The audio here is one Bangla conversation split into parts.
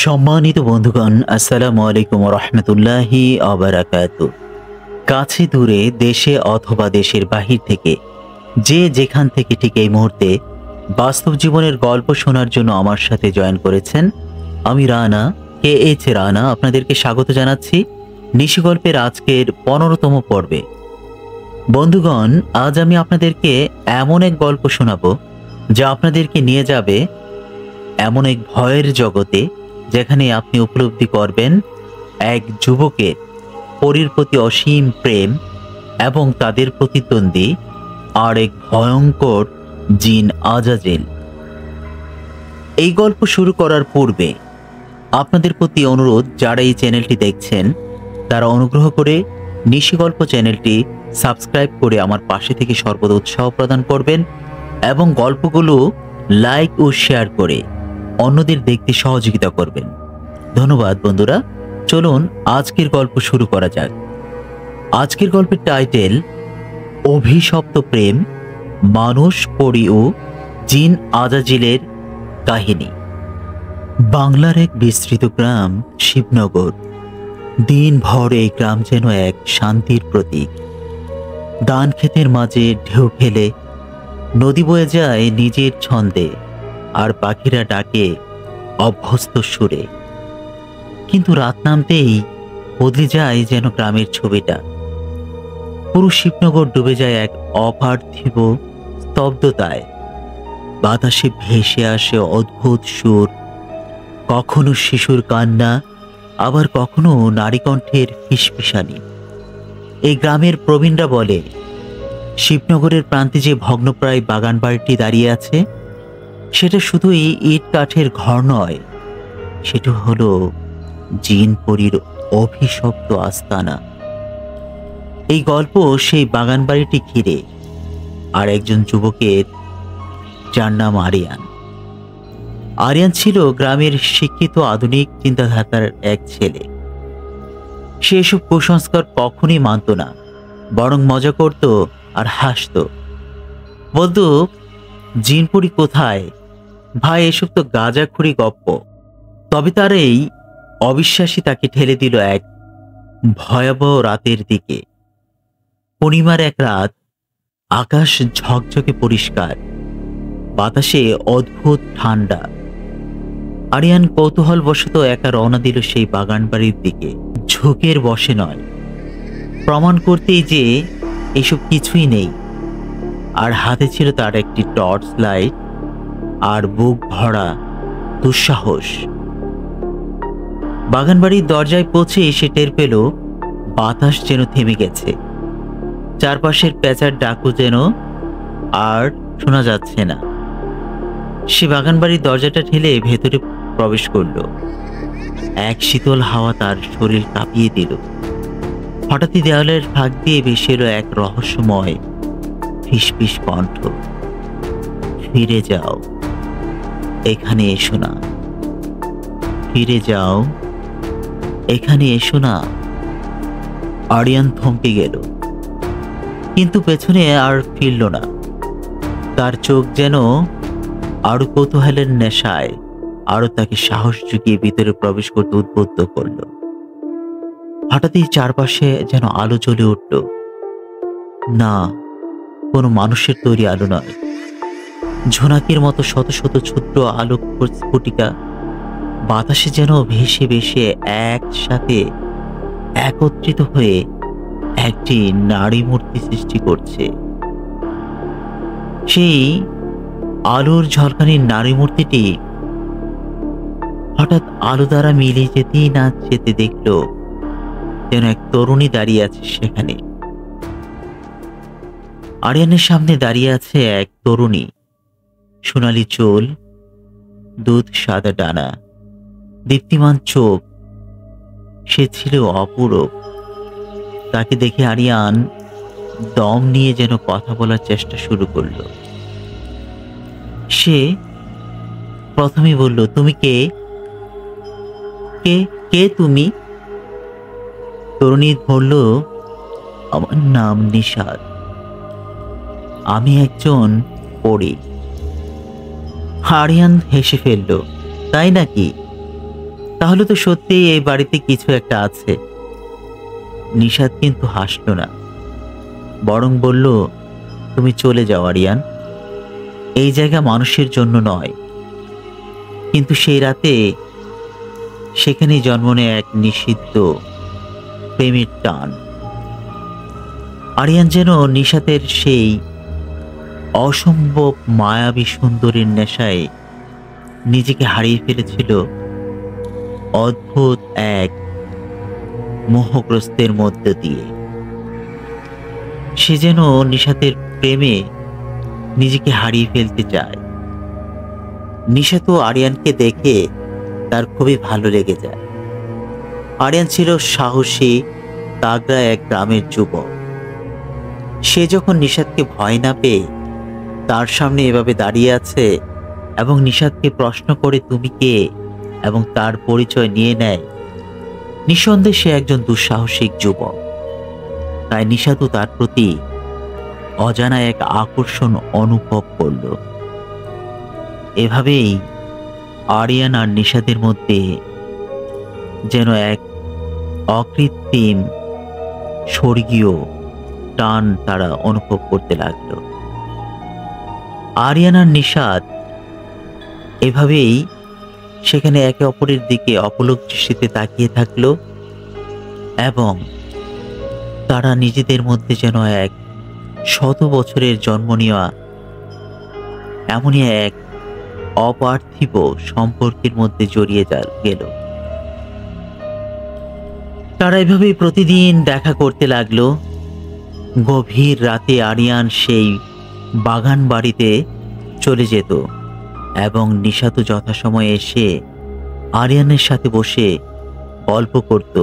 সম্মানিত বন্ধুগণ, আসসালামু আলাইকুম ওয়া রাহমাতুল্লাহি ওয়া বারাকাতুহু। কাছে দূরে, দেশে অথবা দেশের বাহির থেকে যে যেখান থেকে ঠিক এই মুহূর্তে বাস্তব জীবনের গল্প শোনার জন্য আমার সাথে জয়েন করেছেন, আমি রানা, KH রানা, আপনাদেরকে স্বাগত জানাচ্ছি নিশি গল্পের আজকের 15তম পর্বে। বন্ধুগণ, আজ আমি আপনাদেরকে এমন এক গল্প শোনাবো যা আপনাদেরকে নিয়ে যাবে এমন এক ভয়ের জগতে, যেখানে আপনি উপলব্ধি করবেন এক যুবকের পরীর প্রতি অসীম প্রেম এবং তাদের প্রতিদ্বন্দ্বী আর এক ভয়ঙ্কর জিন আজাজেল। এই গল্প শুরু করার পূর্বে আপনাদের প্রতি অনুরোধ, যারা এই চ্যানেলটি দেখছেন তারা অনুগ্রহ করে নিশি গল্প চ্যানেলটি সাবস্ক্রাইব করে আমার পাশে থেকে সর্বদা উৎসাহ প্রদান করবেন এবং গল্পগুলো লাইক ও শেয়ার করে অন্যদের দেখতে সহযোগিতা করবেন। ধন্যবাদ বন্ধুরা। চলুন আজকের গল্প শুরু করা যাক। আজকের গল্পের টাইটেল অভিশপ্ত প্রেম, মানুষ, পরী ও জিন আজাজিলের কাহিনী। বাংলার এক বিস্তৃত গ্রাম শিবনগর। দিনভর এই গ্রাম যেন এক শান্তির প্রতীক। ধান ক্ষেতের মাঝে ঢেউ ফেলে নদী বয়ে যায় নিজের ছন্দে, আর পাখিরা ডাকে অভ্যস্ত সুরে। কিন্তু রাত নামতেই বদলে যায় যেন গ্রামের ছবিটা। পুরো শিবনগর ডুবে যায় এক অপার্থিব স্তব্ধতায়। বাতাসে ভেসে আসে অদ্ভুত সুর, কখনো শিশুর কান্না, আবার কখনো নারীকণ্ঠের ফিসফিসানি। এই গ্রামের প্রবীণরা বলে, শিবনগরের প্রান্তে যে ভগ্নপ্রায় বাগান বাড়িটি দাঁড়িয়ে আছে, সেটা শুধুই ইট কাঠের ঘর নয়, সেটা হলো জিন পরীর অভিশপ্ত আস্তানা। এই গল্প সেই বাগান বাড়িটি ঘিরে আর একজন যুবকের, যার নাম আরিয়ান। আরিয়ান ছিল গ্রামের শিক্ষিত আধুনিক চিন্তাধারার এক ছেলে। সে এসব কুসংস্কার কখনই মানত না, বরং মজা করত আর হাসত। বলতো, জিনপুরি কোথায় ভাই, এসব তো গাঁজাখুরি গপ্প। তবে তার এই অবিশ্বাসী তাকে ঠেলে দিল এক ভয়াবহ রাতের দিকে। পূর্ণিমার এক রাত, আকাশ ঝকঝকে পরিষ্কার, বাতাসে অদ্ভুত ঠান্ডা। আরিয়ান কৌতূহলবশত একা রওনা দিল সেই বাগান বাড়ির দিকে। ঝোঁকের বসে নয়, প্রমাণ করতেই যে এসব কিছুই নেই। আর হাতে ছিল তার একটি টর্চ লাইট আর বুক ভরা দুঃসাহস। বাগানবাড়ির দরজায় পৌঁছে সে টের পেল বাতাস যেন থেমে গেছে। চারপাশের প্যাঁচার ডাকও যেন আর শোনা যাচ্ছে না। সে বাগানবাড়ির দরজাটা ঠেলে ভেতরে প্রবেশ করল। এক শীতল হাওয়া তার শরীর কাঁপিয়ে দিল। হঠাৎই দেওয়ালের ফাঁক দিয়ে ভেসে এলো এক রহস্যময় ফিসফিস কণ্ঠ। ফিরে যাও, এখানে এসো না। ফিরে যাও, এখানে এসো না। আরিয়ান থমকে গেল, কিন্তু পেছনে আর ফিরল না। তার চোখ যেন আরো কৌতূহলের নেশায় আরো তাকে সাহস জুগিয়ে ভিতরে প্রবেশ করতে উদ্বুদ্ধ করল। হঠাৎই চারপাশে যেন আলো জ্বলে উঠল। না, কোনো মানুষের তৈরি আলো নয়, ঝোনাকির মতো শত শত ছোট্ট আলোক স্ফটিকা বাতাসে যেন ভেসে ভেসে একসাথে একত্রিত হয়ে একটি নারী মূর্তি সৃষ্টি করছে। সেই আলোর ঝলকানির নারী মূর্তিটি হঠাৎ আলো দ্বারা মিলে যেতেই না যেতে দেখল যেন এক তরুণী দাঁড়িয়ে আছে সেখানে। আরিয়ানের সামনে দাঁড়িয়ে আছে এক তরুণী, সোনালি চুল, দুধ সাদা ডানা, দীপ্তিমান চোখ। সে ছিল অপূরব। তাকে দেখে আরিয়ান দম নিয়ে যেন কথা বলার চেষ্টা শুরু করল। সে প্রথমেই বলল, তুমি কে? কে কে তুমি? তরুণী বলল, আমার নাম নিশাদ, আমি একজন পরী। আরিয়ান হেসে ফেলল, তাই নাকি? তাহলে তো সত্যিই এই বাড়িতে কিছু একটা আছে। নিশাত কিন্তু হাসল না, বরং বলল, তুমি চলে যাও আরিয়ান, এই জায়গা মানুষের জন্য নয়। কিন্তু সেই রাতে সেখানেই জন্ম নেয় এক নিষিদ্ধ প্রেমের টান। আরিয়ান যেন নিশাতের সেই অসম্ভব মায়াবী সুন্দরীর নেশায় নিজেকে হারিয়ে ফেলেছিল অদ্ভুত এক মোহগ্রস্তের মধ্য দিয়ে। সে যেন নিশাতের প্রেমে নিজেকে হারিয়ে ফেলতে চায়। নিশাত আরিয়ানকে দেখে তার খুবই ভালো লেগে যায়। আরিয়ান ছিল সাহসী তাগড়া এক গ্রামের যুবক। সে যখন নিশাতকে ভয় না পেয়ে তার সামনে এভাবে দাঁড়িয়ে আছে এবং নিশাতকে প্রশ্ন করে তুমি কে এবং তার পরিচয় নিয়ে নেয়, নিঃসন্দেহে সে একজন দুঃসাহসিক যুবক। তাই নিশাতও তার প্রতি অজানা এক আকর্ষণ অনুভব করল। এভাবেই আরিয়ান আর নিশাতের মধ্যে যেন এক অকৃত্রিম স্বর্গীয় টান তারা অনুভব করতে লাগলো। আরিয়ান আর নিশাত এভাবেই সেখানে একে অপরের দিকে অপলক দৃষ্টিতে তাকিয়ে থাকলো এবং তারা নিজেদের মধ্যে যেন এক শত বছরের জন্ম নেওয়া এমনই এক অপার্থিব সম্পর্কের মধ্যে জড়িয়ে গেল। তারা এভাবেই প্রতিদিন দেখা করতে লাগলো। গভীর রাতে আরিয়ান সেই বাগান বাড়িতে চলে যেত এবং নিশাত যথাসময়ে এসে আরিয়ানের সাথে বসে গল্প করত।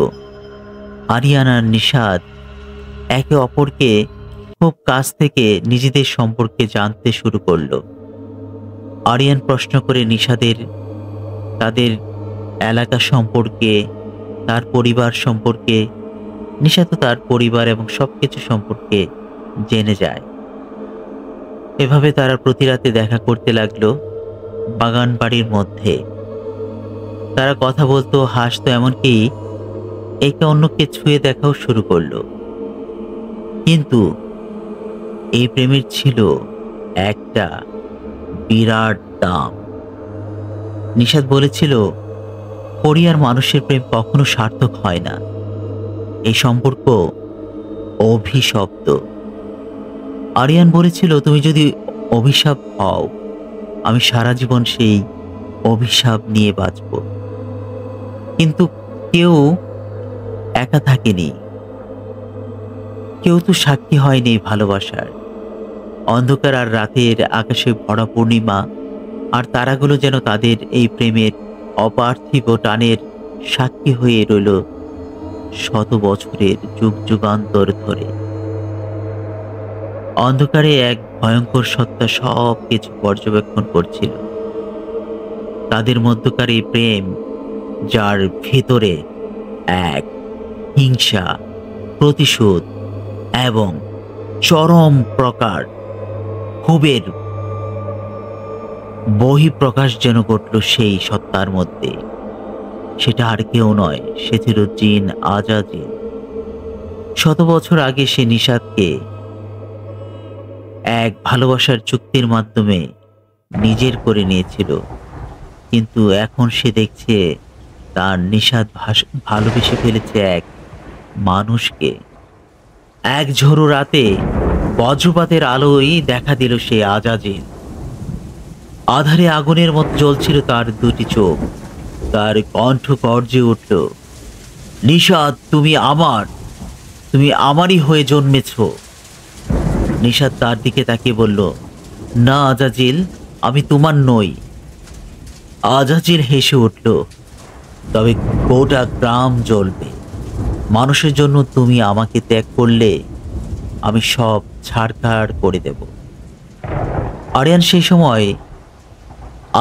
আরিয়ান আর নিশাত একে অপরকে খুব কাছ থেকে নিজেদের সম্পর্কে জানতে শুরু করলো। আরিয়ান প্রশ্ন করে নিশাদের তাদের এলাকা সম্পর্কে, তার পরিবার সম্পর্কে, নিশাত তার পরিবার এবং সবকিছু সম্পর্কে জেনে যায়। এভাবে তারা প্রতি রাতে দেখা করতে লাগলো বাগান বাড়ির মধ্যে। তারা কথা বলতো, হাসতো, এমনকি একে অন্যকে ছুঁয়ে দেখাও শুরু করলো। কিন্তু এই প্রেমের ছিল একটা বিরাট দাম। নিশাত বলেছিল, পরি আর মানুষের প্রেম কখনো সার্থক হয় না, এই সম্পর্ক অভিশপ্ত। আরিয়ান বলেছিল, তুমি যদি অভিশাপ হও, আমি সারা জীবন সেই অভিশাপ নিয়ে বাঁচব। কিন্তু কেউ একা থাকেনি, কেউ তো সাক্ষী হয়নি ভালোবাসার। অন্ধকার আর রাতের আকাশে ভরা পূর্ণিমা আর তারাগুলো যেন তাদের এই প্রেমের অপার্থিব টানের সাক্ষী হয়ে রইল শত বছরের যুগ যুগান্তর ধরে। অন্ধকারে এক ভয়ঙ্কর সত্তা সব কিছু পর্যবেক্ষণ করছিল। তাদের মধ্যকার এই প্রেম, যার ভেতরে এক হিংসা, প্রতিশোধ এবং চরম প্রকার ক্ষোভের বহিঃপ্রকাশ যেন ঘটল সেই সত্তার মধ্যে। সেটা আর কেউ নয়, সে ছিল জিন আজাজিল। শত বছর আগে সে নিশাতকে এক ভালোবাসার চুক্তির মাধ্যমে নিজের করে নিয়েছিল, কিন্তু এখন সে দেখছে তার নিশাত ভালোবেসে ফেলেছে এক মানুষকে। এক ঝোড়ো রাতে বজ্রপাতের আলোয় দেখা দিল সে আজাজিল। আধারে আগুনের মতো জ্বলছিল তার দুটি চোখ। তার কণ্ঠ গর্জে উঠল, নিশাত, তুমি আমারই হয়ে জন্মেছ। নিশাত তার দিকে তাকিয়ে বলল, না আজাজিল, আমি তোমার নই। আজাজিল হেসে উঠল, তবে গোটা গ্রাম জ্বলবে। মানুষের জন্য তুমি আমাকে ত্যাগ করলে আমি সব ছাড়খাড় করে দেব। আরিয়ান সেই সময়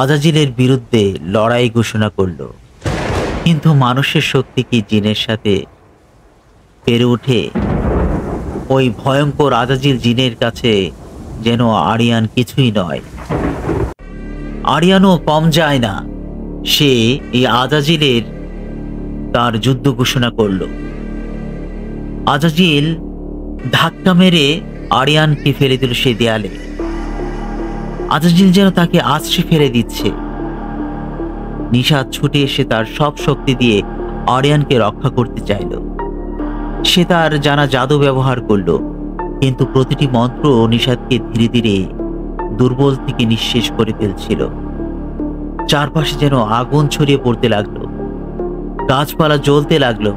আজাজিলের বিরুদ্ধে লড়াই ঘোষণা করল, কিন্তু মানুষের শক্তি কি জিনের সাথে পেরে ওঠে? ওই ভয়ঙ্কর আজাজিল জিনের কাছে যেন আরিয়ান কিছুই নয়। আরিয়ানও কম যায় না। সে এই আজাজিলের তার যুদ্ধ ঘোষণা করল। আজাজিল ধাক্কা মেরে আরিয়ানকে ফেলে দিল সেই দেয়ালে। আজাজিল যেন তাকে আছড়ে ফেলে দিচ্ছে। নিশাত ছুটে এসে তার সব শক্তি দিয়ে আরিয়ানকে রক্ষা করতে চাইল। সে তার জানা জাদু ব্যবহার করল, কিন্তু প্রতিটি মন্ত্র নিশাতকে ধীরে ধীরে দুর্বল থেকে নিঃশেষ করে ফেলছিল। চারপাশে যেন আগুন ছড়িয়ে পড়তে লাগলো, গাছপালা জ্বলতে লাগলো,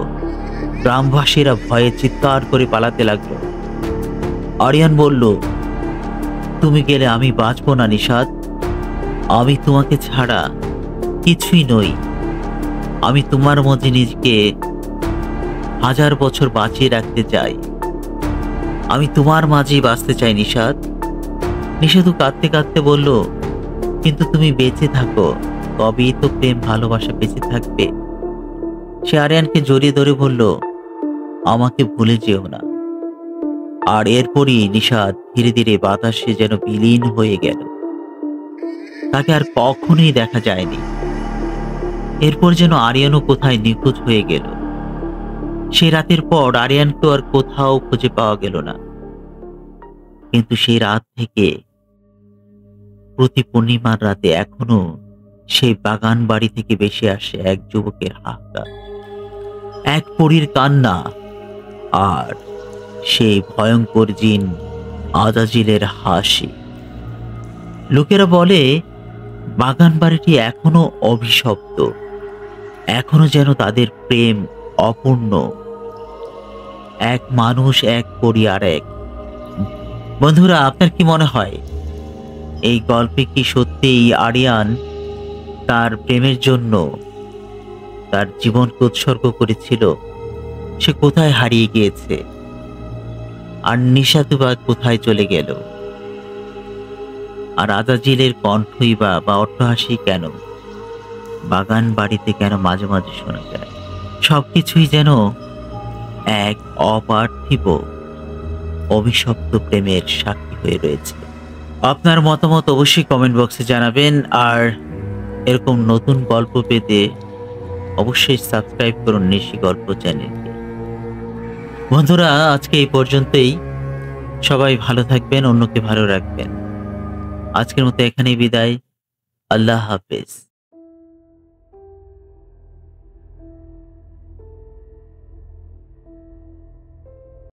গ্রামবাসীরা ভয়ে চিৎকার করে পালাতে লাগলো। আরিয়ান বলল, তুমি গেলে আমি বাঁচব না নিশাত। আমি তোমাকে ছাড়া কিছুই নই। আমি তোমার মধ্যে নিজেকে 1000 বছর বাঁচিয়ে রাখতে চাই। আমি তোমার মাঝেই বাঁচতে চাই নিশাত। নিশাত কাঁদতে কাঁদতে বলল, কিন্তু তুমি বেঁচে থাকো, তবেই তো প্রেম ভালোবাসা বেঁচে থাকবে। সে আরিয়ানকে জড়িয়ে ধরে বলল, আমাকে ভুলে যেও না। আর এরপরই নিশাত ধীরে ধীরে বাতাসে যেন বিলীন হয়ে গেল। তাকে আর কখনোই দেখা যায়নি। এরপর যেন আরিয়ানও কোথায় নিখোঁজ হয়ে গেল। সেই রাতের পর আরিয়ানকেও আর কোথাও খুঁজে পাওয়া গেল না। কিন্তু সেই রাত থেকে প্রতি পূর্ণিমার রাতে এখনো সেই বাগান বাড়ি থেকে ভেসে আসে এক যুবকের হাহাকার, এক পরীর কান্না, আর সেই ভয়ঙ্কর জিন আজাজিলের হাসি। লোকেরা বলে বাগান বাড়িটি এখনো অভিশপ্ত, এখনো যেন তাদের প্রেম অপূর্ণ। এক মানুষ, এক পরী আর এক। বন্ধুরা, আপনার কি মনে হয় এই গল্পে কি সত্যিই আরিয়ান তার প্রেমের জন্য তার জীবনকে উৎসর্গ করেছিল? সে কোথায় হারিয়ে গিয়েছে? আর নিশাতু বা কোথায় চলে গেল? আর আজাজিলের কণ্ঠই বা অট্টহাসি কেন বাগান বাড়িতে কেন মাঝে মাঝে শোনা যায়? সবকিছুই যেন এক অপার্থিব অভিশপ্ত প্রেমের সাক্ষী হয়ে রয়েছে। আপনার মতামত অবশ্যই কমেন্ট বক্সে জানাবেন। আর এরকম নতুন গল্প পেতে অবশ্যই সাবস্ক্রাইব করুন নিশি গল্প চ্যানেলকে। বন্ধুরা, আজকে এই পর্যন্তই। সবাই ভালো থাকবেন, অন্যকে ভালো রাখবেন। আজকের মতো এখানেই বিদায়। আল্লাহ হাফেজ।